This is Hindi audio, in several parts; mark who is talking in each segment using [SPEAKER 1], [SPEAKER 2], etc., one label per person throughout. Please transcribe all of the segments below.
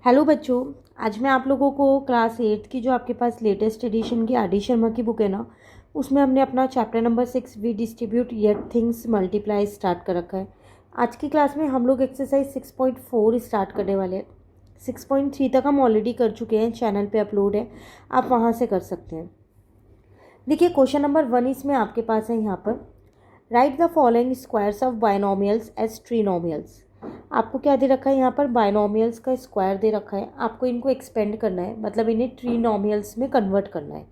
[SPEAKER 1] हेलो बच्चों। आज मैं आप लोगों को क्लास 8 की जो आपके पास लेटेस्ट एडिशन की आर.डी. शर्मा की बुक है ना, उसमें हमने अपना chapter number 6 we distribute yet things multiply start कर रखा है। आज की क्लास में हम लोग एक्सरसाइज 6.4 स्टार्ट करने वाले हैं। 6.3 तक हम ऑलरेडी कर चुके हैं, चैनल पे अपलोड है, आप वहाँ से कर सकते हैं। देखिए क्वेश्चन नंबर 1 इसमें आपके पास है यहाँ पर, write the following squares of binomials as trinomials. आपको क्या दे रखा है यहाँ पर, बायनोमियल्स का स्क्वायर दे रखा है, आपको इनको एक्सपेंड करना है, मतलब इन्हें ट्रीनोमियल्स में कन्वर्ट करना है।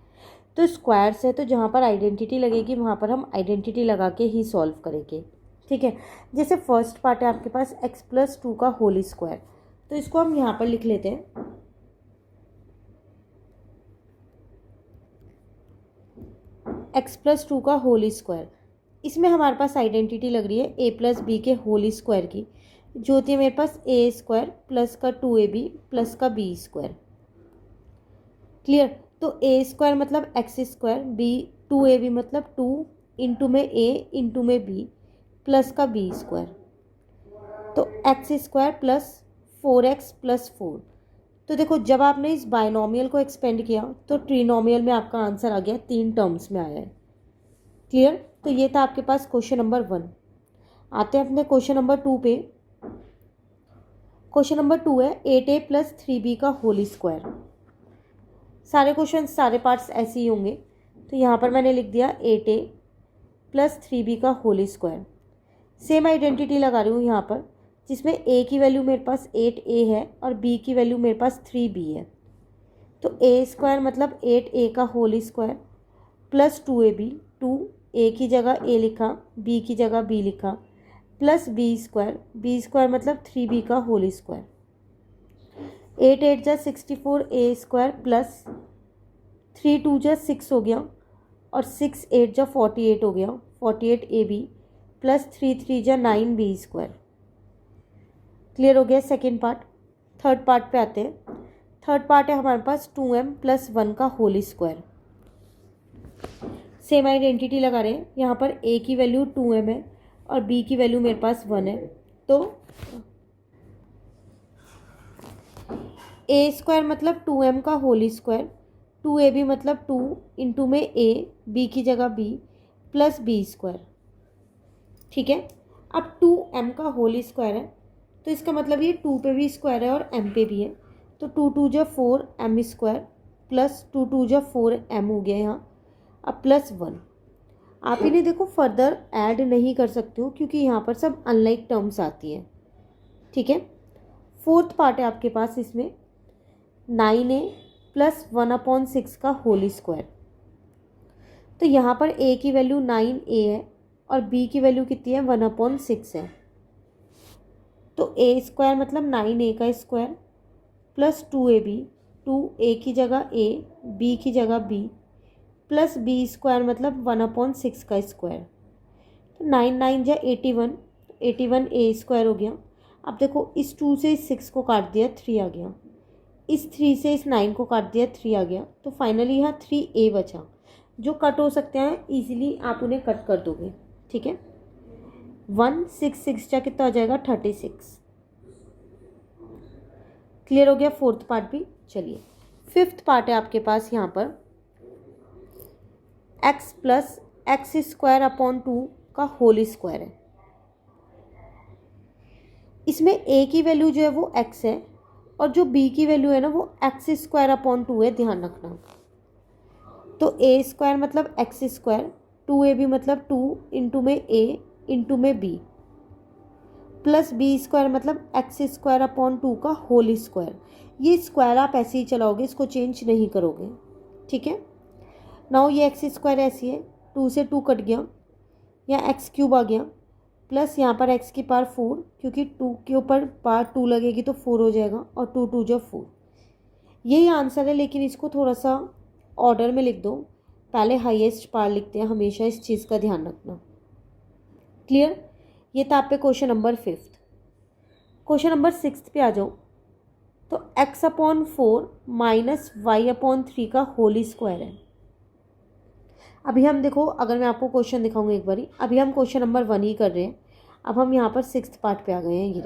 [SPEAKER 1] तो स्क्वायर्स है तो जहाँ पर आइडेंटिटी लगेगी वहाँ पर हम आइडेंटिटी लगा के ही सॉल्व करेंगे, ठीक है। जैसे फर्स्ट पार्ट है आपके पास x+2 का होल स्क्वायर, तो इसको हम यहाँ पर लिख लेते हैं x+2 का होल स्क्वायर। इसमें हमारे पास आइडेंटिटी लग रही है a+b के होल स्क्वायर की, जो होती है मेरे पास a² प्लस का 2ab प्लस का b²। क्लियर। तो a² मतलब x², b 2ab मतलब 2 इंटू में a इंटू में b प्लस का b²। तो x² प्लस 4x प्लस 4। तो देखो जब आपने इस बायनोमियल को एक्सपेंड किया तो ट्रीनोमियल में आपका आंसर आ गया, 3 टर्म्स में आया है। क्लियर। तो ये था आपके पास क्वेश्चन नंबर 1। आते हैं अपने क्वेश्चन नंबर 2 पे। क्वेश्चन नंबर 2 है 8a प्लस 3b का होल स्क्वायर। सारे क्वेश्चन सारे पार्ट्स ऐसे ही होंगे, तो यहाँ पर मैंने लिख दिया 8a प्लस 3b का होल स्क्वायर। सेम आइडेंटिटी लगा रही हूँ यहाँ पर, जिसमें a की वैल्यू मेरे पास 8a है और b की वैल्यू मेरे पास 3b है। तो a² मतलब 8a का whole square plus 2ab, 2a की जगह a लिखा, b की जगह b लिखा, प्लस b² मतलब 3b का होल स्क्वायर। 8 8 जा 64 a² प्लस 3 2 जा 6 हो गया और 6 8 जा 48 हो गया, 48 ab प्लस 3 3 जा 9 b²। क्लियर हो गया सेकेंड पार्ट। थर्ड पार्ट पे आते हैं। थर्ड पार्ट है हमारे पास 2m प्लस 1 का होल स्क्वायर। सेम आइडेंटिटी लगा रहे हैं, यहाँ पर a की वैल्यू 2m है और b की वैल्यू मेरे पास 1 है। तो a² मतलब 2m का होल स्क्वायर, 2ab मतलब 2 इंटू में a, b की जगह b प्लस b²। ठीक है। अब 2m का होल स्क्वायर है तो इसका मतलब ये 2 पे भी स्क्वायर है और m पे भी है, तो 2 2 जा 4 m² प्लस 2 2 जा 4 m हो गया यहाँ। अब प्लस 1 आप इन्हें देखो फर्दर ऐड नहीं कर सकते हो क्योंकि यहाँ पर सब अनलाइक टर्म्स आती हैं, ठीक है। फोर्थ पार्ट है आपके पास इसमें 9a प्लस 1/6 का होल स्क्वायर। तो यहाँ पर a की वैल्यू 9a है और b की वैल्यू कितनी है, 1/6 है। तो a² मतलब 9a का स्क्वायर प्लस 2ab, 2a की जगह a, b की जगह b प्लस b² मतलब 1/6 का स्क्वायर। तो 9 9 जा 81, 81 a² हो गया। अब देखो इस 2 से इस 6 को काट दिया, 3 आ गया। इस 3 से इस 9 को काट दिया, 3 आ गया। तो फाइनली यहाँ 3a बचा। जो कट हो सकते हैं इजीली आप उन्हें कट कर दोगे, ठीक है। 1 6 6 जा कितना हो जाएगा, 36। क्लियर हो गया फोर्थ पार्ट भी। चलिए फिफ्थ पार्ट है आपके पास यहाँ पर x प्लस x²/2 का होल स्क्वायर है। इसमें a की वैल्यू जो है वो x है और जो b की वैल्यू है ना वो x²/2 है, ध्यान रखना। तो a² मतलब x², 2ab मतलब 2 इंटू में a इंटू में b प्लस b² मतलब x²/2 का होल स्क्वायर। ये स्क्वायर आप ऐसे ही चलाओगे, इसको चेंज नहीं करोगे, ठीक है। नाउ ये x² ऐसी है, 2 से 2 कट गया, यहाँ x³ आ गया, प्लस यहाँ पर x की पावर 4, क्योंकि 2 के ऊपर पावर 2 लगेगी तो 4 हो जाएगा और 2 2 जा 4। यही आंसर है, लेकिन इसको थोड़ा सा ऑर्डर में लिख दो, पहले हाईएस्ट पावर लिखते हैं, हमेशा इस चीज़ का ध्यान रखना। क्लियर। ये था आप पे क्वेश्चन नंबर 5। क्वेश्चन नंबर 6 पे आ जाओ। तो x/4 माइनस y/3 का होल स्क्वायर है। अभी हम देखो, अगर मैं आपको क्वेश्चन दिखाऊंगा एक बारी, अभी हम क्वेश्चन नंबर 1 ही कर रहे हैं, अब हम यहाँ पर 6th पार्ट पे आ गए हैं। ये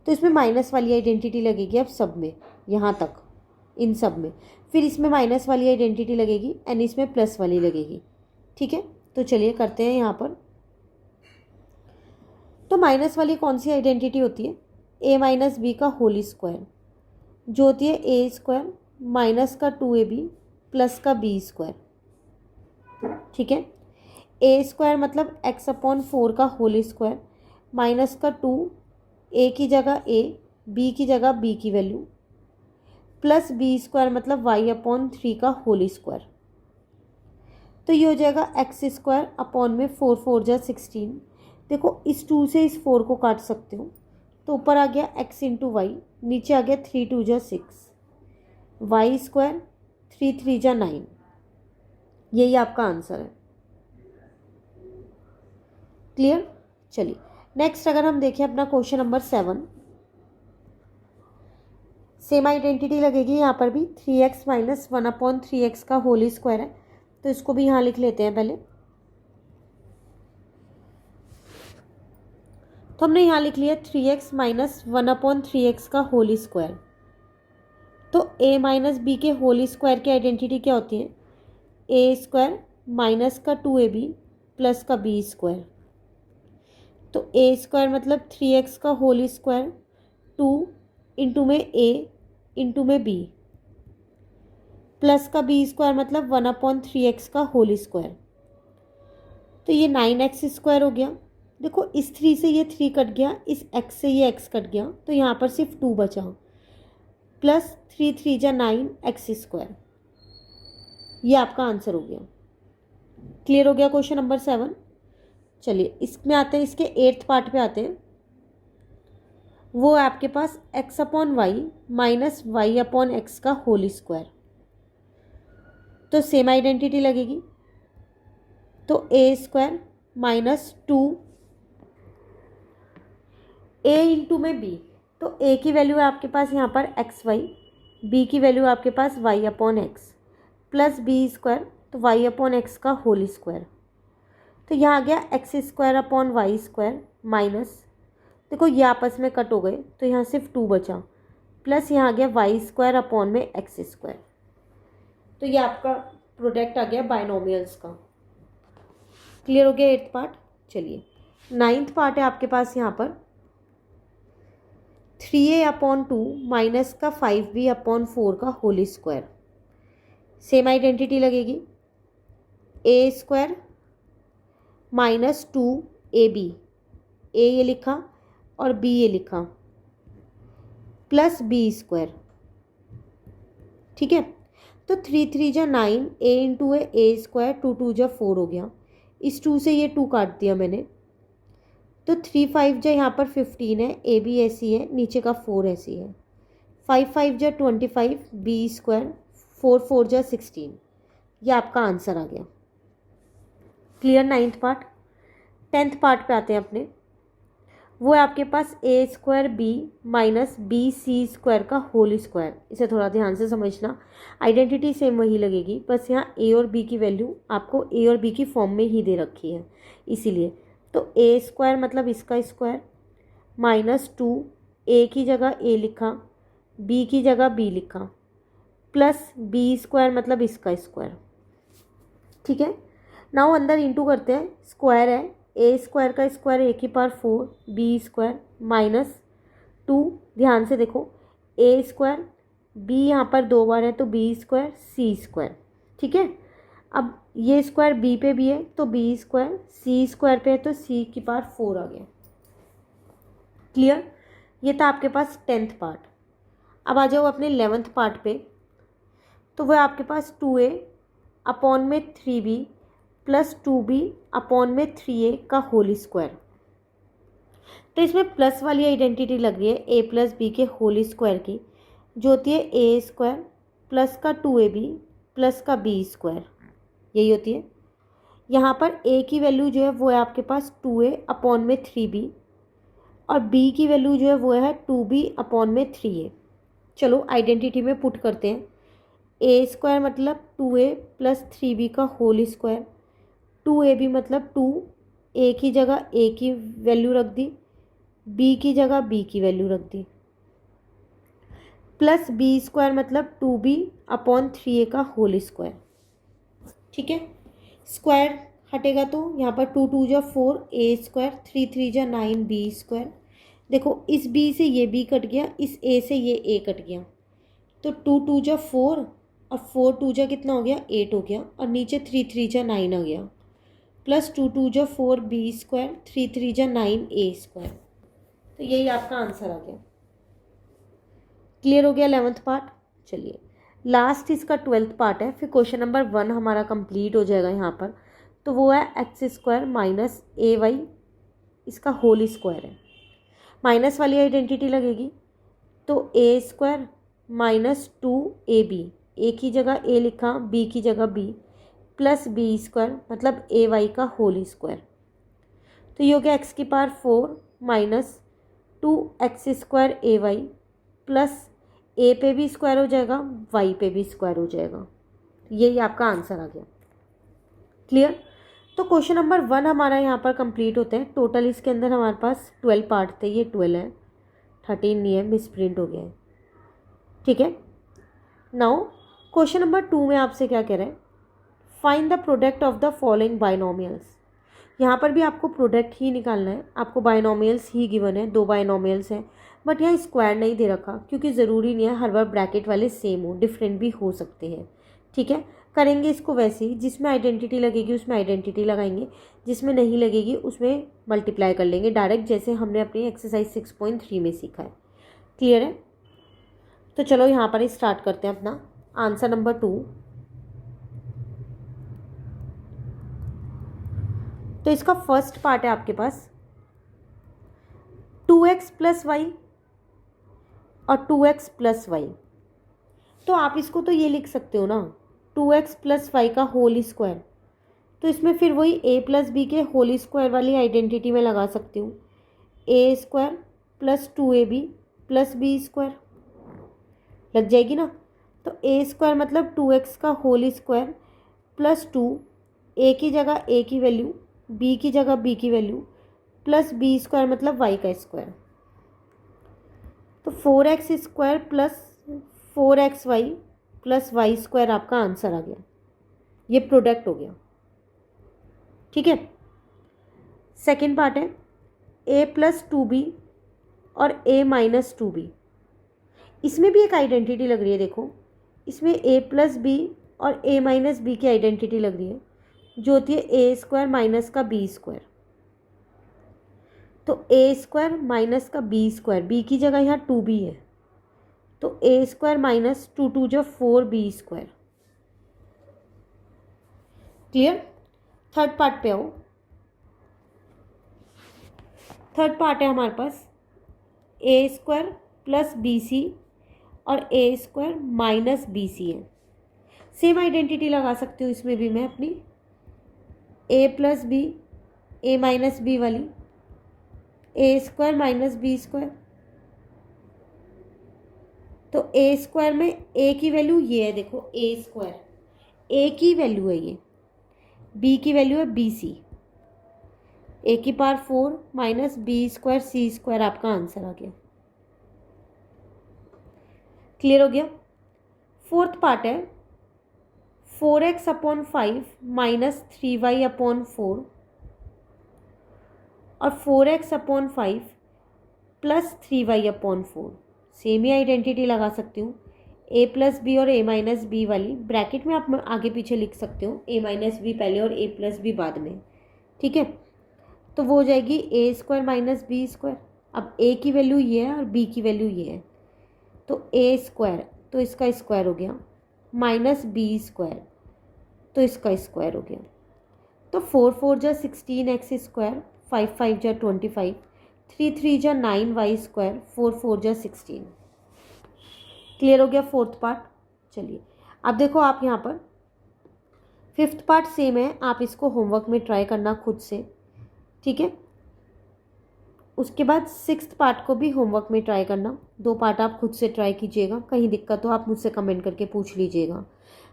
[SPEAKER 1] तो इसमें माइनस वाली आइडेंटिटी लगेगी अब सब में, यहाँ तक इन सब में। फिर इसमें माइनस वाली आइडेंटिटी लगेगी एंड इसमें प्लस वाली लगेगी। ठीक है, तो चलिए करते हैं यहाँ पर। तो माइनस वाली कौन सी आइडेंटिटी होती है? a माइनस बी का होल स्क्वायर, जो होती है ए स्क्वायर माइनस का 2ab प्लस का बी स्क्वायर। ठीक है, ए स्क्वायर मतलब x अपॉन 4 का होल स्क्वायर माइनस का 2, ए की जगह a, बी की जगह b की वैल्यू, प्लस बी स्क्वायर मतलब y अपॉन 3 का होल स्क्वायर। तो ये हो जाएगा एक्स स्क्वायर अपॉन में 4 4 जा 16। देखो इस 2 से इस 4 को काट सकते हो, तो ऊपर आ गया x इंटू वाई, नीचे आ गया 3 2 जा 6, वाई स्क्वायर 3 3 जा 9। यही आपका आंसर है। क्लियर? चलिए नेक्स्ट अगर हम देखें अपना क्वेश्चन नंबर 7, सेम आइडेंटिटी लगेगी यहाँ पर भी। 3x माइनस 1 अपॉन 3x का होल स्क्वायर है, तो इसको भी यहाँ लिख लेते हैं पहले। तो हमने यहाँ लिख लिया 3x माइनस 1 अपॉन 3x का होल स्क्वायर। तो a माइनस बी के होल स्क्वायर की आइडेंटिटी क्या होती है? ए स्क्वायर माइनस का 2ab प्लस का बी स्क्वायर। तो ए स्क्वायर मतलब 3x का होल स्क्वायर, 2 इंटू में a इंटू में b, प्लस का बी स्क्वायर मतलब 1 अपॉन 3x का होल स्क्वायर। तो ये 9x स्क्वायर हो गया। देखो इस 3 से ये 3 कट गया, इस x से ये x कट गया, तो यहाँ पर सिर्फ 2 बचा, प्लस 3 3 जा 9x स्क्वायर। ये आपका आंसर हो गया। क्लियर हो गया क्वेश्चन नंबर 7। चलिए इसमें आते हैं, इसके 8th पार्ट पे आते हैं। वो है आपके पास x upon y minus y upon x का होल स्क्वायर। तो सेम आइडेंटिटी लगेगी। तो a square minus 2 a into में बी, तो ए की वैल्यू है आपके पास यहाँ पर एक्स वाई, बी की वैल्यू आपके पास y upon x, plus b square तो वाई अपॉन एक्स का होल स्क्वायर। तो यहाँ आ गया x square upon y square minus, देखो ये आपस में कट हो गए तो यहाँ सिर्फ 2 बचा, प्लस यहाँ आ गया वाई स्क्वायर अपॉन में एक्स स्क्वायर। तो ये आपका प्रोडक्ट आ गया बाइनोमियल्स का। क्लियर हो गया 8th पार्ट। चलिए 9th पार्ट है आपके पास यहाँ पर 3a अपॉन 2 माइनस का 5b अपॉन 4 का होल स्क्वायर। सेम आइडेंटिटी लगेगी। ए स्क्वायर माइनस 2ab, ए ये लिखा और बी ये लिखा, प्लस बी स्क्वायर। ठीक है, तो 3 3 जा 9, ए इंटू ए स्क्वायर, 2 2 जा 4 हो गया। इस 2 से ये 2 काट दिया मैंने, तो 3 5 जा यहाँ पर 15 है, ए बी ऐसी है, नीचे का 4 ऐसी है, 5 5 जा 25, बी स्क्वायर 4 4 जा 16। ये आपका आंसर आ गया। Clear 9th part. 10th part पे आते हैं अपने। वो है आपके पास a square b minus b c square का होल स्क्वायर। इसे थोड़ा ध्यान से समझना, आइडेंटिटी सेम वही लगेगी, बस यहाँ ए और बी की वैल्यू आपको ए और बी की फॉर्म में ही दे रखी है इसीलिए। तो ए स्क्वायर मतलब इसका स्क्वायर माइनस 2, ए की जगह ए लिखा, बी की जगह बी लिखा, प्लस बी स्क्वायर मतलब इसका स्क्वायर। ठीक है, नाउ अंदर इंटू करते हैं, स्क्वायर है, ए स्क्वायर का स्क्वायर ए की पावर 4, बी स्क्वायर माइनस 2, ध्यान से देखो ए स्क्वायर, बी यहाँ पर 2 बार है तो बी स्क्वायर सी स्क्वायर। ठीक है, अब ये स्क्वायर बी पे भी है तो बी स्क्वायर, सी स्क्वायर पे है तो सी की पावर 4 आ गया। क्लियर? ये था आपके पास 10th पार्ट। अब आ जाओ अपने 11th पार्ट पे। तो वह आपके पास 2a अपॉन में 3b प्लस 2b अपॉन में 3a का होल स्क्वायर। तो इसमें प्लस वाली आइडेंटिटी लग रही है a प्लस बी के होल स्क्वायर की, जो होती है ए स्क्वायर प्लस का 2ab प्लस का बी स्क्वायर, यही होती है। यहाँ पर a की वैल्यू जो है वो है आपके पास 2a अपॉन में 3b और b की वैल्यू जो है वो है 2b अपॉन में 3a। चलो आइडेंटिटी में पुट करते हैं। ए स्क्वायर मतलब 2a प्लस 3b का होल स्क्वायर, 2ab मतलब 2, ए की जगह ए की वैल्यू रख दी, बी की जगह बी की वैल्यू रख दी, प्लस बी स्क्वायर मतलब 2b/3a का होल स्क्वायर। ठीक है, स्क्वायर हटेगा तो यहाँ पर 2×2=4a², 3×3=9b²। देखो इस b से ये b कट गया, इस a से ये a कट गया, तो 2×2=4 और 4×2 कितना हो गया 8 हो गया, और नीचे 3×3=9 आ गया, प्लस 2×2=4b², 3×3=9a²। तो यही आपका आंसर आ गया। क्लियर हो गया 11th पार्ट। चलिए लास्ट इसका 12th पार्ट है, फिर क्वेश्चन नंबर 1 हमारा कंप्लीट हो जाएगा यहाँ पर। तो वो है x² - ay, इसका होल स्क्वायर है। माइनस वाली आइडेंटिटी लगेगी, तो a² - 2ab, a की जगह a लिखा, b की जगह b, प्लस b² मतलब ay का होल स्क्वायर। तो ये हो गया x⁴ minus 2x² ay plus a पे भी स्क्वायर हो जाएगा, y पे भी स्क्वायर हो जाएगा। यही आपका आंसर आ गया। क्लियर। तो क्वेश्चन नंबर 1 हमारा यहाँ पर कंप्लीट होते हैं। टोटल इसके अंदर हमारे पास 12 पार्ट थे, ये 12 है, 13 नहीं है, मिस प्रिंट हो गया है। ठीक है, नाउ क्वेश्चन नंबर 2 में आपसे क्या कह रहा है, find the product of the following binomials. यहाँ पर भी आपको प्रोडक्ट ही निकालना है, आपको बाइनोमियल्स ही गिवन है, 2 बाइनोमियल्स हैं, बट यहाँ स्क्वायर नहीं दे रखा क्योंकि ज़रूरी नहीं है हर बार ब्रैकेट वाले सेम हो, डिफरेंट भी हो सकते हैं। ठीक है, करेंगे इसको वैसे ही, जिसमें आइडेंटिटी लगेगी उसमें आइडेंटिटी लगाएंगे, जिसमें नहीं लगेगी उसमें मल्टीप्लाई कर लेंगे डायरेक्ट, जैसे हमने अपनी एक्सरसाइज 6.3 में सीखा है। क्लियर है। तो चलो यहाँ पर स्टार्ट करते हैं अपना आंसर नंबर 2। तो इसका फर्स्ट पार्ट है आपके पास 2x + y और 2x + y। तो आप इसको तो ये लिख सकते हो ना, 2x + y का होल स्क्वायर। तो इसमें फिर वही a + b के होल स्क्वायर वाली आइडेंटिटी में लगा सकती हूँ, a² + 2ab + b² लग जाएगी ना। तो a² मतलब 2x का होल स्क्वायर प्लस 2, a की जगह a की वैल्यू, b की जगह b की वैल्यू, प्लस b² मतलब y का स्क्वायर। तो 4x² plus 4xy plus y² आपका आंसर आ गया। ये प्रोडक्ट हो गया। ठीक है, सेकेंड पार्ट है a + 2b और a - 2b। इसमें भी एक आइडेंटिटी लग रही है, देखो इसमें a + b और a - b की आइडेंटिटी लग रही है, जो होती है a² माइनस का b²। तो a² माइनस का b², b की जगह यहाँ 2b है, तो a² minus 2×2=4b²। Clear. Third part पे आओ। थर्ड पार्ट है हमारे पास a² + bc और a² - bc है। सेम आइडेंटिटी लगा सकती हूँ इसमें भी मैं अपनी, a + b, a - b वाली, a² - b²। तो a² में a की वैल्यू ये है, देखो a², a की वैल्यू है ये, b की वैल्यू है bc, a⁴ minus b² c² आपका आंसर आ गया। क्लियर हो गया। फोर्थ पार्ट है 4x/5 - 3y/4 और 4x/5 प्लस 3y/4। सेम ही आइडेंटिटी लगा सकती हूँ, a + b और a - b वाली, ब्रैकेट में आप आगे पीछे लिख सकते हो, a - b पहले और a + b बाद में। ठीक है, तो वो हो जाएगी a² - b²। अब a की वैल्यू ये है और b की वैल्यू ये है, तो a², तो इसका स्क्वायर हो गया, माइनस b², तो इसका स्क्वायर हो गया। तो 4×4 = 16x², 5×5 = 25, 3×3 = 9y², 4×4 = 16। क्लियर हो गया फोर्थ पार्ट। चलिए अब देखो आप यहाँ पर फिफ्थ पार्ट सेम है, आप इसको होमवर्क में ट्राई करना खुद से। ठीक है, उसके बाद सिक्स्थ पार्ट को भी होमवर्क में ट्राई करना। 2 पार्ट आप खुद से ट्राई कीजिएगा, कहीं दिक्कत हो आप मुझसे कमेंट करके पूछ लीजिएगा।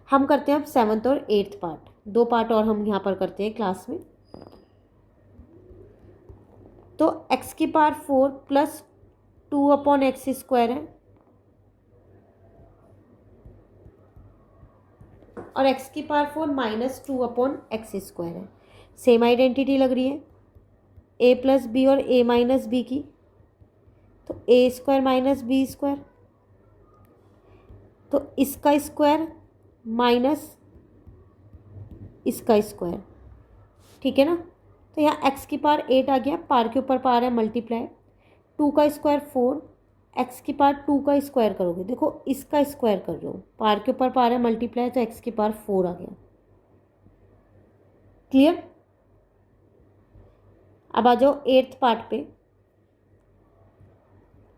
[SPEAKER 1] हम करते हैं अब 7th और 8th पार्ट, 2 पार्ट और हम यहाँ पर करते हैं क्लास में। तो एक्स की पावर 4 प्लस 2/x² है और x की पावर 4 माइनस 2/x² है। सेम आइडेंटिटी लग रही है a प्लस बी और a माइनस बी की, तो a² माइनस b², तो इसका स्क्वायर माइनस इसका स्क्वायर, ठीक है ना। तो यहाँ x की पावर 8 आ गया, पावर के ऊपर पावर है मल्टीप्लाई, 2 का स्क्वायर 4, x की पावर 2 का स्क्वायर करोगे, देखो इसका स्क्वायर कर रहे हो, पावर के ऊपर पावर है मल्टीप्लाई, तो x की पावर 4 आ गया। क्लियर। अब आ जाओ 8th पार्ट पे।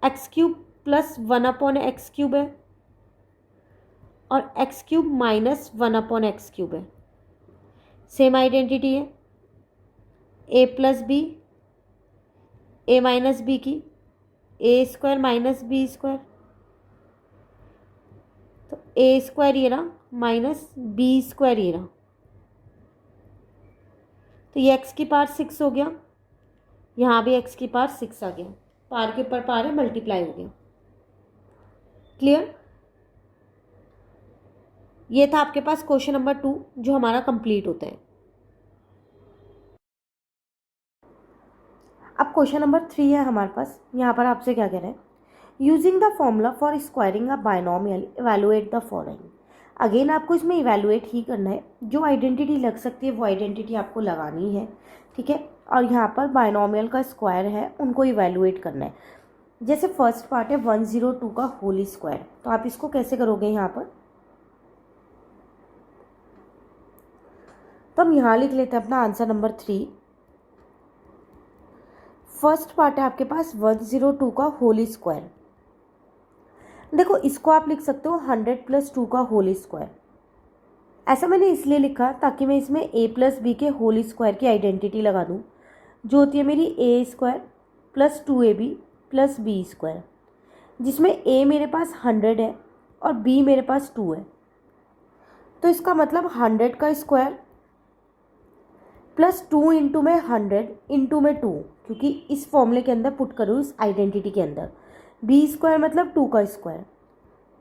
[SPEAKER 1] x³ प्लस 1/x³ है और x³ माइनस 1/x³ है। सेम आइडेंटिटी है, a plus b, a minus b की, a² माइनस b², तो a² ये रहा माइनस b² ये रहा, तो ये x की पावर 6 हो गया, यहाँ भी x की पावर 6 आ गया, पावर के ऊपर पावर है मल्टीप्लाई हो गया। क्लियर। ये था आपके पास क्वेश्चन नंबर 2 जो हमारा कंप्लीट होता है। अब क्वेश्चन नंबर 3 है हमारे पास। यहाँ पर आपसे क्या कह रहे हैं, using the formula for squaring a binomial evaluate the following. Again आपको इसमें इवैल्यूएट ही करना है, जो आइडेंटिटी लग सकती है वो आइडेंटिटी आपको लगानी है, ठीक है। और यहाँ पर बायनॉमियल का स्क्वायर है, उनको इवैल्यूएट करना है। जैसे फर्स्ट पार्ट है 102 का होल स्क्वायर, तो आप इसको कैसे करोगे यहाँ पर, तो हम यहाँ लिख लेते हैं अपना आंसर नंबर 3। फर्स्ट पार्ट है आपके पास 102 का होल स्क्वायर। देखो इसको आप लिख सकते हो 100 प्लस 2 का होल स्क्वायर। ऐसा मैंने इसलिए लिखा ताकि मैं इसमें a प्लस बी के होल स्क्वायर की आइडेंटिटी लगा दूँ, जो होती है मेरी a² plus 2ab plus b², जिसमें a मेरे पास 100 है और b मेरे पास 2 है। तो इसका मतलब 100 का स्क्वायर प्लस 2 इंटू में 100 इंटू में 2, क्योंकि इस फॉर्मूले के अंदर पुट करूँ इस आइडेंटिटी के अंदर, b² मतलब 2 का स्क्वायर,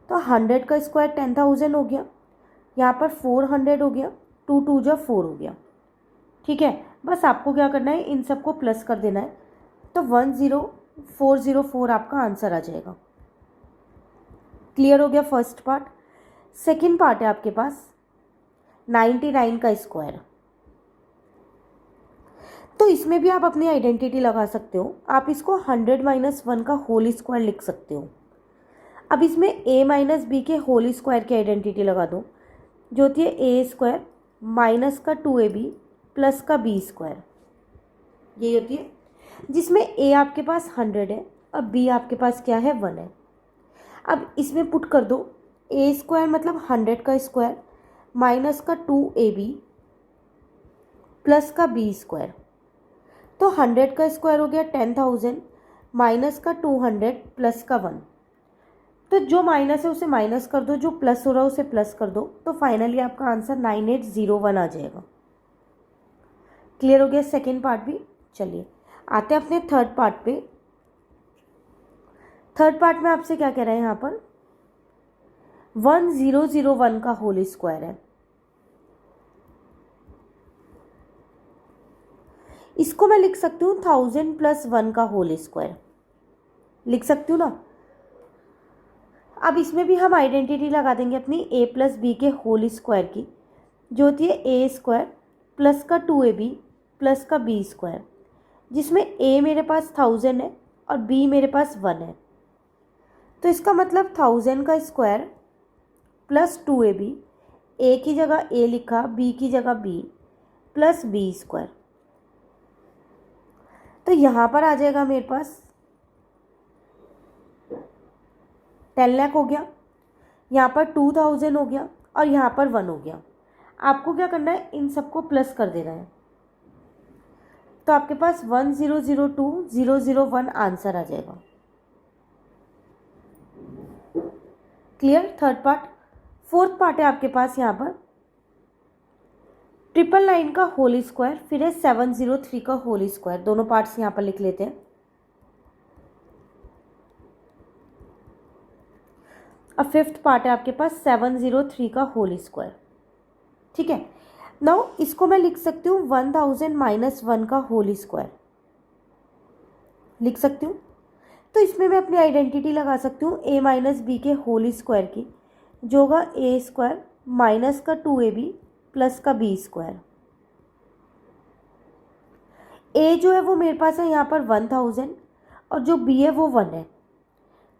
[SPEAKER 1] तो 100 का स्क्वायर 10,000 हो गया, यहाँ पर 400 हो गया, 2 2 जा 4 हो गया, ठीक है। बस आपको क्या करना है, इन सबको प्लस कर देना है, तो 10404 आपका आंसर आ जाएगा। क्लियर हो गया फर्स्ट पार्ट। सेकेंड पार्ट है आपके पास 99 का स्क्वायर, तो इसमें भी आप अपनी आइडेंटिटी लगा सकते हो। आप इसको 100 माइनस 1 का होल स्क्वायर लिख सकते हो। अब इसमें a माइनस बी के होल स्क्वायर की आइडेंटिटी लगा दो, जो होती है a² माइनस का 2ab प्लस का b², यही होती है, जिसमें a आपके पास 100 है और b आपके पास क्या है 1 है। अब इसमें पुट कर दो a² मतलब 100 का स्क्वायर माइनस का 2ab प्लस का b², तो 100 का स्क्वायर हो गया 10,000 माइनस का 200 प्लस का 1, तो जो माइनस है उसे माइनस कर दो, जो प्लस हो रहा है उसे प्लस कर दो, तो फाइनली आपका आंसर 9801 आ जाएगा। क्लियर हो गया सेकेंड पार्ट भी। चलिए आते हैं अपने थर्ड पार्ट पे। थर्ड पार्ट में आपसे क्या कह रहा है, यहाँ पर 1001 का होल स्क्वायर है। इसको मैं लिख सकती हूँ 1000 प्लस 1 का होल स्क्वायर, लिख सकती हूँ ना। अब इसमें भी हम आइडेंटिटी लगा देंगे अपनी a प्लस बी के होल स्क्वायर की, जो होती है a² प्लस का 2ab प्लस का b², जिसमें a मेरे पास 1000 है और b मेरे पास 1 है। तो इसका मतलब 1000 का स्क्वायर प्लस 2ab, a की जगह a लिखा, b की जगह b प्लस b², तो यहाँ पर आ जाएगा मेरे पास 10 लाख हो गया, यहाँ पर 2000 हो गया और यहाँ पर 1 हो गया। आपको क्या करना है, इन सबको प्लस कर देना है, तो आपके पास 1002001 आंसर आ जाएगा। Clear third part. Fourth part है आपके पास यहाँ पर 999 का होल स्क्वायर, फिर है 703 का होल स्क्वायर। दोनों पार्ट्स यहाँ पर लिख लेते हैं। अब फिफ्थ पार्ट है आपके पास 703 का होल स्क्वायर। ठीक है, नाउ इसको मैं लिख सकती हूँ 1000 माइनस 1 का होल स्क्वायर लिख सकती हूँ। तो इसमें मैं अपनी आइडेंटिटी लगा सकती हूँ a माइनस बी के होल स्क्वायर की, जो होगा ए स्क्वायर माइनस का 2ab प्लस का बी स्क्वायर। ए जो है वो मेरे पास है यहाँ पर 1000 और जो बी है वो 1 है।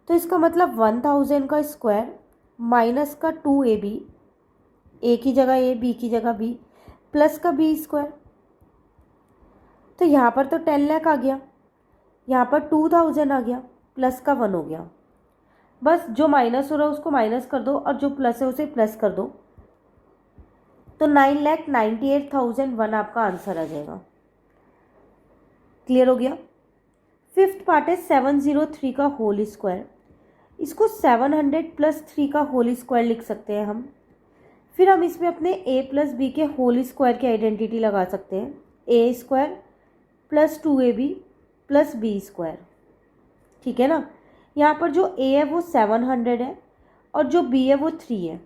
[SPEAKER 1] तो इसका मतलब 1000 का स्क्वायर माइनस का 2ab, ए की जगह ए, बी की जगह बी, प्लस का बी स्क्वायर। तो यहाँ पर तो 10 लाख आ गया, यहाँ पर 2000 आ गया, प्लस का 1 हो गया। बस जो माइनस हो रहा है उसको माइनस कर दो और जो प्लस है उसे प्लस कर दो, तो 9,98,001 आपका आंसर आ जाएगा। क्लियर हो गया। फिफ्थ पार्ट है 703 का होल स्क्वायर। इसको 700 प्लस 3 का होल स्क्वायर लिख सकते हैं हम। फिर हम इसमें अपने a प्लस बी के होल स्क्वायर की आइडेंटिटी लगा सकते हैं, a square plus 2ab plus b square. ठीक है ना। यहाँ पर जो a है वो 700 है और जो b है वो 3 है।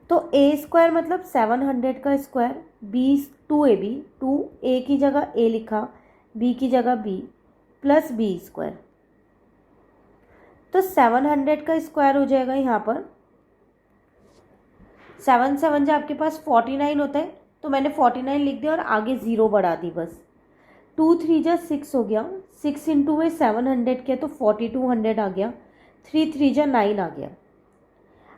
[SPEAKER 1] तो a स्क्वायर मतलब 700 का स्क्वायर, b 2ab, 2 a की जगह a लिखा, b की जगह b, प्लस b स्क्वायर। तो 700 का स्क्वायर हो जाएगा यहाँ पर 7 7 जो आपके पास 49 होता है, तो मैंने 49 लिख दिया और आगे 0 बढ़ा दी बस। 2 3 जा 6 हो गया, 6 इंटू में 700 किया तो 4200 आ गया, 3 3 जा 9 आ गया।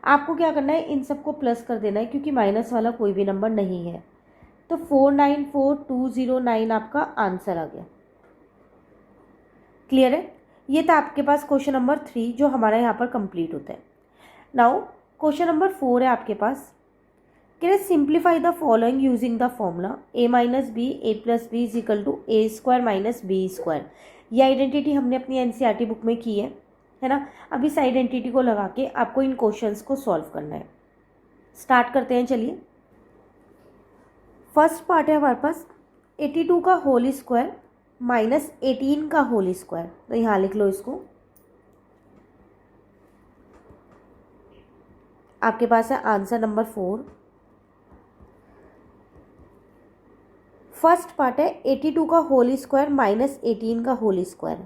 [SPEAKER 1] आपको क्या करना है, इन सबको प्लस कर देना है क्योंकि माइनस वाला कोई भी नंबर नहीं है। तो 494209 आपका आंसर आ गया। क्लियर है। ये था आपके पास क्वेश्चन नंबर 3 जो हमारा यहाँ पर कंप्लीट होता है। नाउ क्वेश्चन नंबर 4 है आपके पास। कह simplify the following using the formula a minus b a plus b is equal to a square minus b square. ये आइडेंटिटी हमने अपनी एनसीईआरटी बुक में की है ना। अब इस आइडेंटिटी को लगा के आपको इन क्वेश्चंस को सॉल्व करना है। स्टार्ट करते हैं, चलिए। फर्स्ट पार्ट है हमारे पास 82 का होल स्क्वायर माइनस 18 का होल स्क्वायर। तो यहाँ लिख लो इसको। आपके पास है आंसर नंबर 4। फर्स्ट पार्ट है 82 का होल स्क्वायर माइनस 18 का होल स्क्वायर।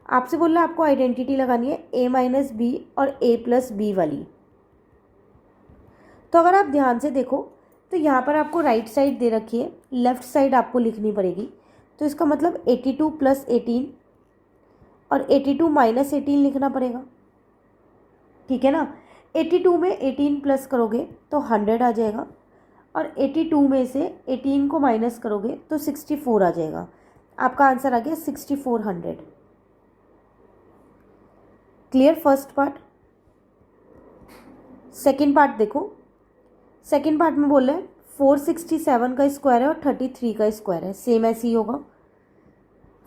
[SPEAKER 1] आपसे बोल रहा है आपको आइडेंटिटी लगानी है a माइनस बी और a प्लस बी वाली। तो अगर आप ध्यान से देखो तो यहाँ पर आपको राइट साइड दे रखी है, लेफ्ट साइड आपको लिखनी पड़ेगी। तो इसका मतलब 82 प्लस 18 और 82 माइनस 18 लिखना पड़ेगा। ठीक है ना। 82 में 18 प्लस करोगे तो 100 आ जाएगा और 82 में से 18 को माइनस करोगे तो 64 आ जाएगा। आपका आंसर आ गया 6400। Clear first part. Second part देखो। सेकंड पार्ट में बोल रहे हैं 467 का स्क्वायर है और 33 का स्क्वायर है, सेम ऐसे ही होगा।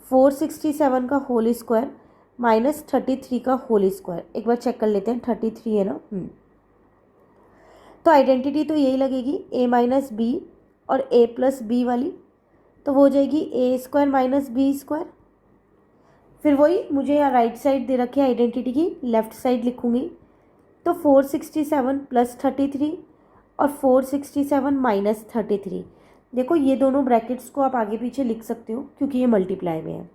[SPEAKER 1] 467 का होल स्क्वायर माइनस 33 का होल स्क्वायर। एक बार चेक कर लेते हैं, 33 है ना। तो आइडेंटिटी तो यही लगेगी a माइनस बी और a प्लस बी वाली। तो वो हो जाएगी ए स्क्वायर माइनस बी स्क्वायर। फिर वही मुझे यहाँ राइट साइड दे रखी है आइडेंटिटी की, लेफ्ट साइड लिखूँगी। तो 467 प्लस 33 और 467 माइनस 33। देखो ये दोनों ब्रैकेट्स को आप आगे पीछे लिख सकते हो क्योंकि ये मल्टीप्लाई में है।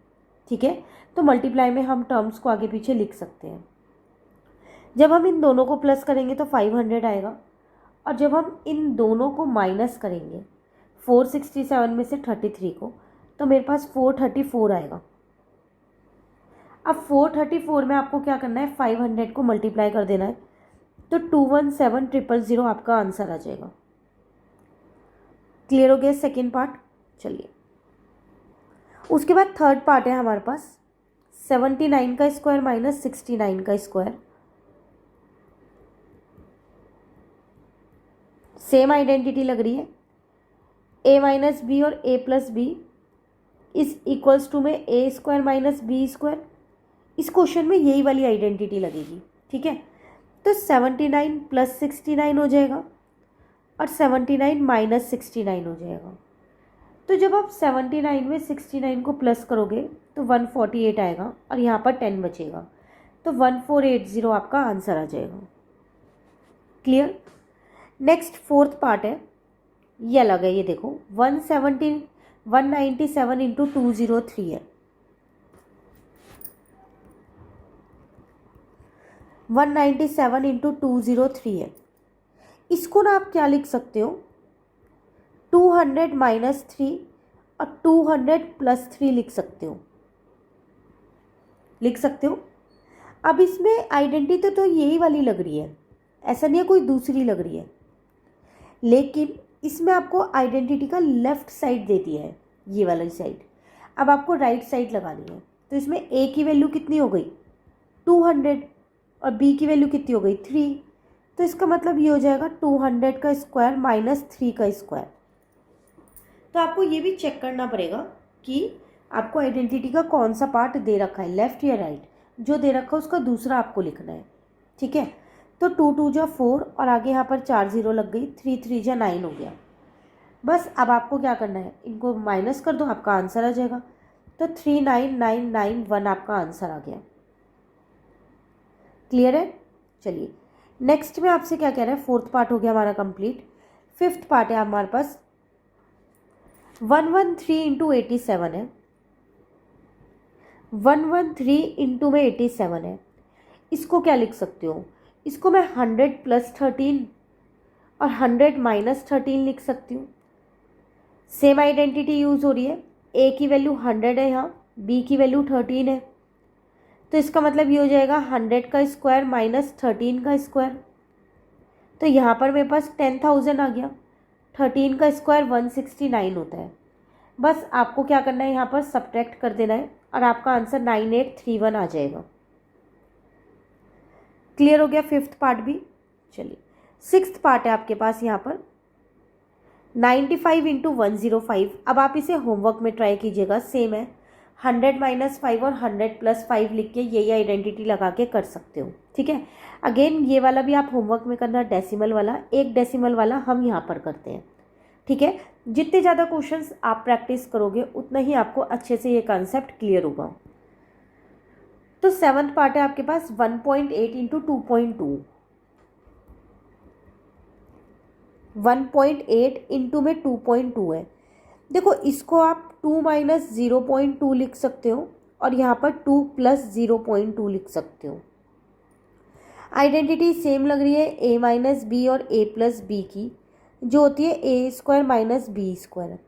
[SPEAKER 1] ठीक है, तो मल्टीप्लाई में हम टर्म्स को आगे पीछे लिख सकते हैं। जब हम इन दोनों को प्लस करेंगे तो 500 आएगा और जब हम इन दोनों को माइनस करेंगे 467 में से 33 को, तो मेरे पास 434 आएगा। अब 434 में आपको क्या करना है, 500 को मल्टीप्लाई कर देना है। तो 217,000 आपका आंसर आ जाएगा। क्लियर हो गया सेकेंड पार्ट। चलिए उसके बाद थर्ड पार्ट है हमारे पास 79 का स्क्वायर माइनस 69 का स्क्वायर। सेम आइडेंटिटी लग रही है, a माइनस बी और a plus b is equals to में a square minus b square. इस क्वेश्चन में यही वाली आइडेंटिटी लगेगी। ठीक है, तो 79 प्लस 69 हो जाएगा और 79 माइनस 69 हो जाएगा। तो जब आप 79 में 69 को प्लस करोगे तो 148 आएगा और यहाँ पर 10 बचेगा, तो 1480 आपका आंसर आ जाएगा। क्लियर। नेक्स्ट फोर्थ पार्ट है, ये अलग है। ये देखो 197 इंटू 203 है, 197 इंटू 203 है। इसको ना आप क्या लिख सकते हो, 200 माइनस 3 और 200 प्लस 3 लिख सकते हो, लिख सकते हो। अब इसमें आइडेंटिटी तो यही वाली लग रही है, ऐसा नहीं है कोई दूसरी लग रही है, लेकिन इसमें आपको आइडेंटिटी का लेफ्ट साइड दे दिया है, ये वाली साइड। अब आपको राइट साइड लगानी है, तो इसमें ए की वैल्यू कितनी हो गई 200 और बी की वैल्यू कितनी हो गई 3, तो इसका मतलब ये हो जाएगा 200 का स्क्वायर माइनस 3 का स्क्वायर। तो आपको ये भी चेक करना पड़ेगा कि आपको आइडेंटिटी का कौन सा पार्ट दे रखा है, लेफ्ट या राइट। जो दे रखा है उसका दूसरा आपको लिखना है, ठीक है। तो 2 2 जा 4 और आगे यहाँ पर 4 0 लग गई, 3 3 जा 9 हो गया। बस अब आपको क्या करना है, इनको माइनस कर दो, आपका आंसर आ जाएगा। तो 39991 आपका आंसर आ गया। क्लियर है। चलिए नेक्स्ट में आपसे क्या कह रहा है, फोर्थ पार्ट हो गया हमारा कंप्लीट। फिफ्थ पार्ट है हमारे पास 113 इंटू 87 है, 113 इंटू में 87 है। इसको क्या लिख सकते हो, इसको मैं 100 प्लस 13 और 100 माइनस 13 लिख सकती हूँ। सेम आइडेंटिटी यूज़ हो रही है, ए की वैल्यू 100 है यहाँ, बी की वैल्यू 13 है, तो इसका मतलब ये हो जाएगा 100 का स्क्वायर माइनस 13 का स्क्वायर। तो यहाँ पर मेरे पास 10,000 आ गया, 13 का स्क्वायर 169 होता है। बस आपको क्या करना है, यहाँ पर सब्ट्रैक्ट कर देना है और आपका आंसर 9831 आ जाएगा। क्लियर हो गया फिफ्थ पार्ट भी। चलिए सिक्स्थ पार्ट है आपके पास यहाँ पर 95 इंटू 105। अब आप इसे होमवर्क में ट्राई कीजिएगा, सेम है, 100 माइनस 5 और 100 प्लस 5 लिख के यही आइडेंटिटी लगा के कर सकते हो, ठीक है। अगेन ये वाला भी आप होमवर्क में करना, डेसिमल वाला, एक डेसिमल वाला हम यहाँ पर करते हैं, ठीक है। जितने ज़्यादा क्वेश्चंस आप प्रैक्टिस करोगे उतना ही आपको अच्छे से ये कॉन्सेप्ट क्लियर होगा। तो सेवन्थ पार्ट है आपके पास 1.8 इंटू 2.2, 1.8 इंटू में 2.2 है। देखो इसको आप 2 माइनस 0.2 लिख सकते हो और यहाँ पर 2 प्लस 0.2 लिख सकते हो। आइडेंटिटी सेम लग रही है ए माइनस बी और ए प्लस बी की, जो होती है a square minus b square.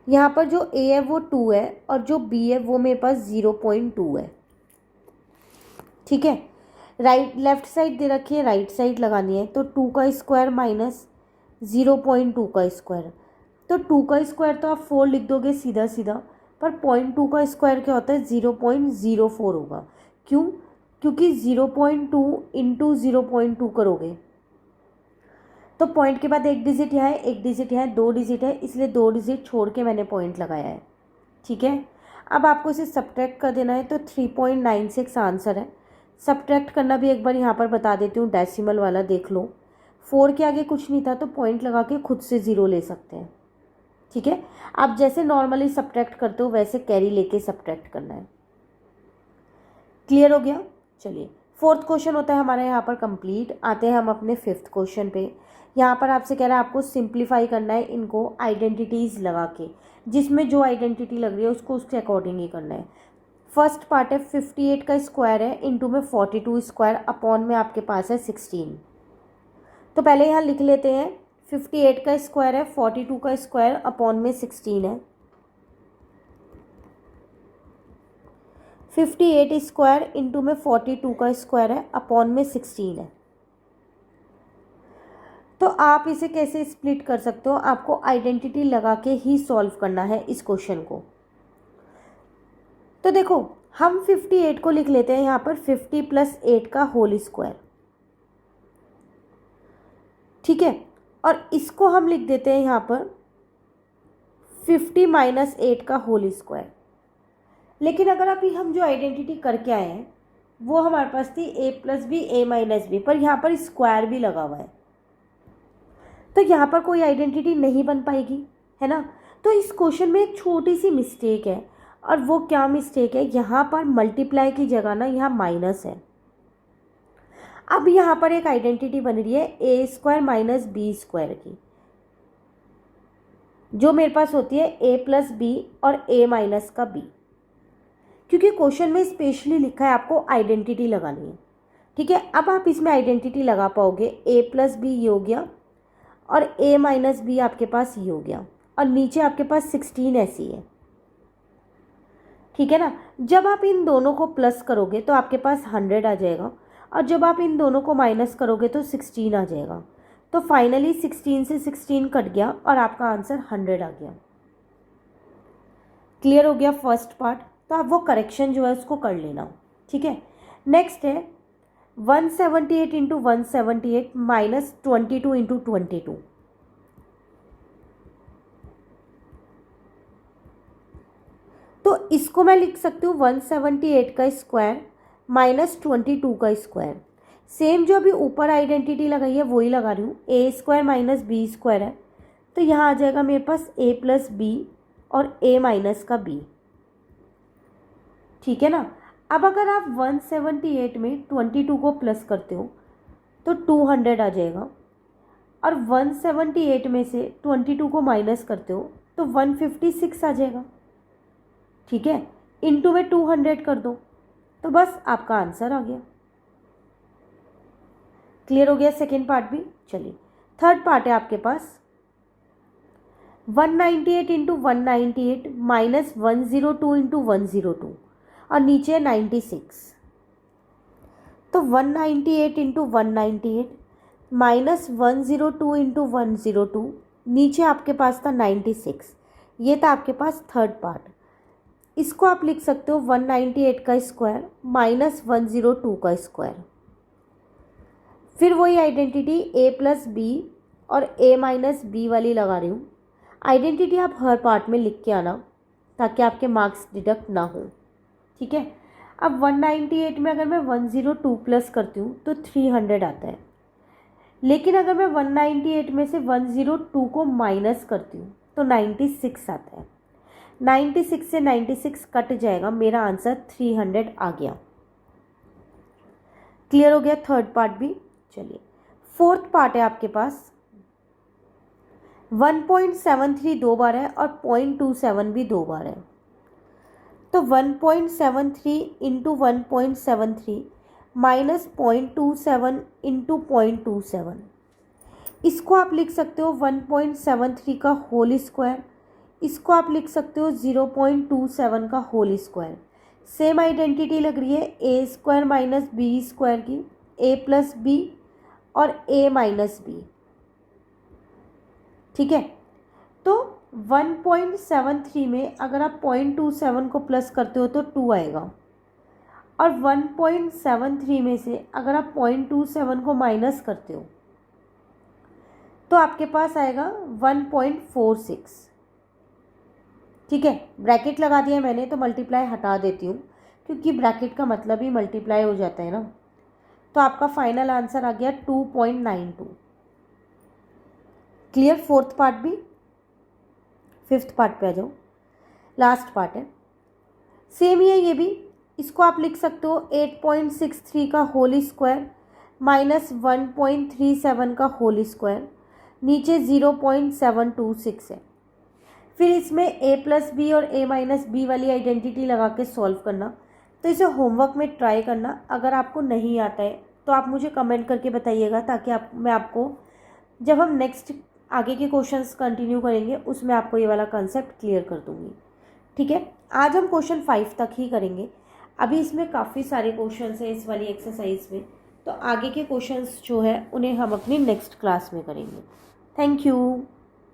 [SPEAKER 1] यहाँ पर जो ए है वो 2 है और जो बी है वो मेरे पास 0.2 है, ठीक है। राइट लेफ्ट साइड दे रखी है, राइट साइड लगानी है, तो 2 का स्क्वायर माइनस 0.2 का स्क्वायर। तो 2 का स्क्वायर तो आप 4 लिख दोगे सीधा सीधा, पर 0.2 का स्क्वायर क्या होता है 0.04 होगा। क्यों, क्योंकि 0.2 इंटू 0.2 करोगे तो पॉइंट के बाद एक डिजिट यहाँ है, एक डिजिट यहाँ है, 2 डिजिट है, इसलिए 2 डिजिट छोड़ के मैंने पॉइंट लगाया है, ठीक है। अब आपको इसे सब्ट्रैक्ट कर देना है, तो 3.96 आंसर है। सब्ट्रैक्ट करना भी एक बार यहाँ पर बता देती हूँ, डेसिमल वाला देख लो, 4 के आगे कुछ नहीं था तो पॉइंट लगा के खुद से 0 ले सकते हैं, ठीक है। आप जैसे नॉर्मली सब्ट्रैक्ट करते हो वैसे कैरी लेके सब्ट्रैक्ट करना है। क्लियर हो गया। चलिए फोर्थ क्वेश्चन होता है हमारा यहाँ पर कंप्लीट। आते हैं हम अपने फिफ्थ क्वेश्चन पे। यहाँ पर आपसे कह रहा है आपको सिंप्लीफाई करना है इनको आइडेंटिटीज़ लगा के, जिसमें जो आइडेंटिटी लग रही है उसको उसके अकॉर्डिंग ही करना है। फर्स्ट पार्ट है 58 का स्क्वायर है इंटू में 42 स्क्वायर अपॉन में आपके पास है 16। तो पहले यहाँ लिख लेते हैं 58 का स्क्वायर है, 42 का स्क्वायर अपॉन में 16 है। 58 स्क्वायर इंटू में 42 का स्क्वायर है अपॉन में 16 है। तो आप इसे कैसे स्प्लिट कर सकते हो, आपको आइडेंटिटी लगा के ही सॉल्व करना है इस क्वेश्चन को। तो देखो हम 58 को लिख लेते हैं यहाँ पर 50 प्लस 8 का होल स्क्वायर, ठीक है। और इसको हम लिख देते हैं यहाँ पर 50 माइनस 8 का होल स्क्वायर। लेकिन अगर अभी हम जो आइडेंटिटी करके आए हैं वो हमारे पास थी a plus b a minus b, पर यहाँ पर स्क्वायर भी लगा हुआ है, तो यहाँ पर कोई आइडेंटिटी नहीं बन पाएगी, है ना। तो इस क्वेश्चन में एक छोटी सी मिस्टेक है, और वो क्या मिस्टेक है, यहाँ पर मल्टीप्लाई की जगह ना यहाँ माइनस है। अब यहाँ पर एक आइडेंटिटी बन रही है a square minus b square की, जो मेरे पास होती है ए प्लस बी और ए माइनस का बी, क्योंकि क्वेश्चन में स्पेशली लिखा है आपको आइडेंटिटी लगानी है। ठीक है, अब आप इसमें आइडेंटिटी लगा पाओगे, ए प्लस बी ये हो गया और ए माइनस बी आपके पास ये हो गया, और नीचे आपके पास 16 ऐसी है। ठीक है ना। जब आप इन दोनों को प्लस करोगे तो आपके पास 100 आ जाएगा, और जब आप इन दोनों को माइनस करोगे तो 16 आ जाएगा। तो फाइनली 16 से 16 कट गया और आपका आंसर 100 आ गया। क्लियर हो गया फर्स्ट पार्ट। तो आप वो करेक्शन जो है उसको कर लेना। ठीक है, नेक्स्ट है 178 इंटू 178 माइनस 22 इंटू 22। तो इसको मैं लिख सकती हूँ 178 का स्क्वायर माइनस 22 का स्क्वायर। सेम जो अभी ऊपर आइडेंटिटी लगाई है वही लगा रही हूँ, ए स्क्वायर माइनस बी स्क्वायर है, तो यहाँ आ जाएगा मेरे पास ए प्लस बी और ए माइनस का बी। ठीक है ना। अब अगर आप 178 में 22 को प्लस करते हो तो 200 आ जाएगा, और 178 में से 22 को माइनस करते हो तो 156 आ जाएगा। ठीक है, इनटू में 200 कर दो तो बस आपका आंसर आ गया। क्लियर हो गया सेकेंड पार्ट भी। चलिए थर्ड पार्ट है आपके पास 198 इंटू 198 माइनस 102 इंटू 102 और नीचे 96। तो 198 इंटू 198 माइनस 102 इंटू 102, नीचे आपके पास था 96। ये था आपके पास थर्ड पार्ट। इसको आप लिख सकते हो 198 का स्क्वायर माइनस 102 का स्क्वायर। फिर वही आइडेंटिटी ए प्लस बी और ए माइनस बी वाली लगा रही हूँ। आइडेंटिटी आप हर पार्ट में लिख के आना ताकि आपके मार्क्स डिडक्ट ना हो। ठीक है, अब 198 में अगर मैं 102 प्लस करती हूँ तो 300 आता है, लेकिन अगर मैं 198 में से 102 को माइनस करती हूँ तो 96 आता है। 96 से 96 कट जाएगा, मेरा आंसर 300 आ गया। क्लियर हो गया थर्ड पार्ट भी। चलिए फोर्थ पार्ट है आपके पास 1.73 दो बार है और 0.27 भी दो बार है। तो 1.73 इंटू 1.73 माइनस 0.27 इंटू 0.27, इसको आप लिख सकते हो 1.73 का होल स्क्वायर, इसको आप लिख सकते हो 0.27 का होल स्क्वायर। सेम आइडेंटिटी लग रही है a square minus b square की, ए प्लस बी और ए माइनस बी। ठीक है, तो 1.73 में अगर आप 0.27 को प्लस करते हो तो 2 आएगा, और 1.73 में से अगर आप 0.27 को माइनस करते हो तो आपके पास आएगा 1.46। ठीक है, ब्रैकेट लगा दिया मैंने तो मल्टीप्लाई हटा देती हूँ, क्योंकि ब्रैकेट का मतलब ही मल्टीप्लाई हो जाता है ना। तो आपका फाइनल आंसर आ गया 2.92। क्लियर फोर्थ पार्ट भी। फिफ्थ पार्ट पे आ जाओ, लास्ट पार्ट है, सेम ही है ये भी। इसको आप लिख सकते हो 8.63 का होल स्क्वायर माइनस 1.37 का होल स्क्वायर, नीचे 0.726 है। फिर इसमें ए प्लस बी और ए माइनस बी वाली आइडेंटिटी लगा के सॉल्व करना। तो इसे होमवर्क में ट्राई करना। अगर आपको नहीं आता है तो आप मुझे कमेंट करके बताइएगा, ताकि मैं आपको जब हम नेक्स्ट आगे के क्वेश्चंस कंटिन्यू करेंगे उसमें आपको ये वाला कंसेप्ट क्लियर कर दूँगी। ठीक है, आज हम क्वेश्चन 5 तक ही करेंगे। अभी इसमें काफ़ी सारे क्वेश्चंस हैं इस वाली एक्सरसाइज में, तो आगे के क्वेश्चंस जो है उन्हें हम अपनी नेक्स्ट क्लास में करेंगे। Thank you.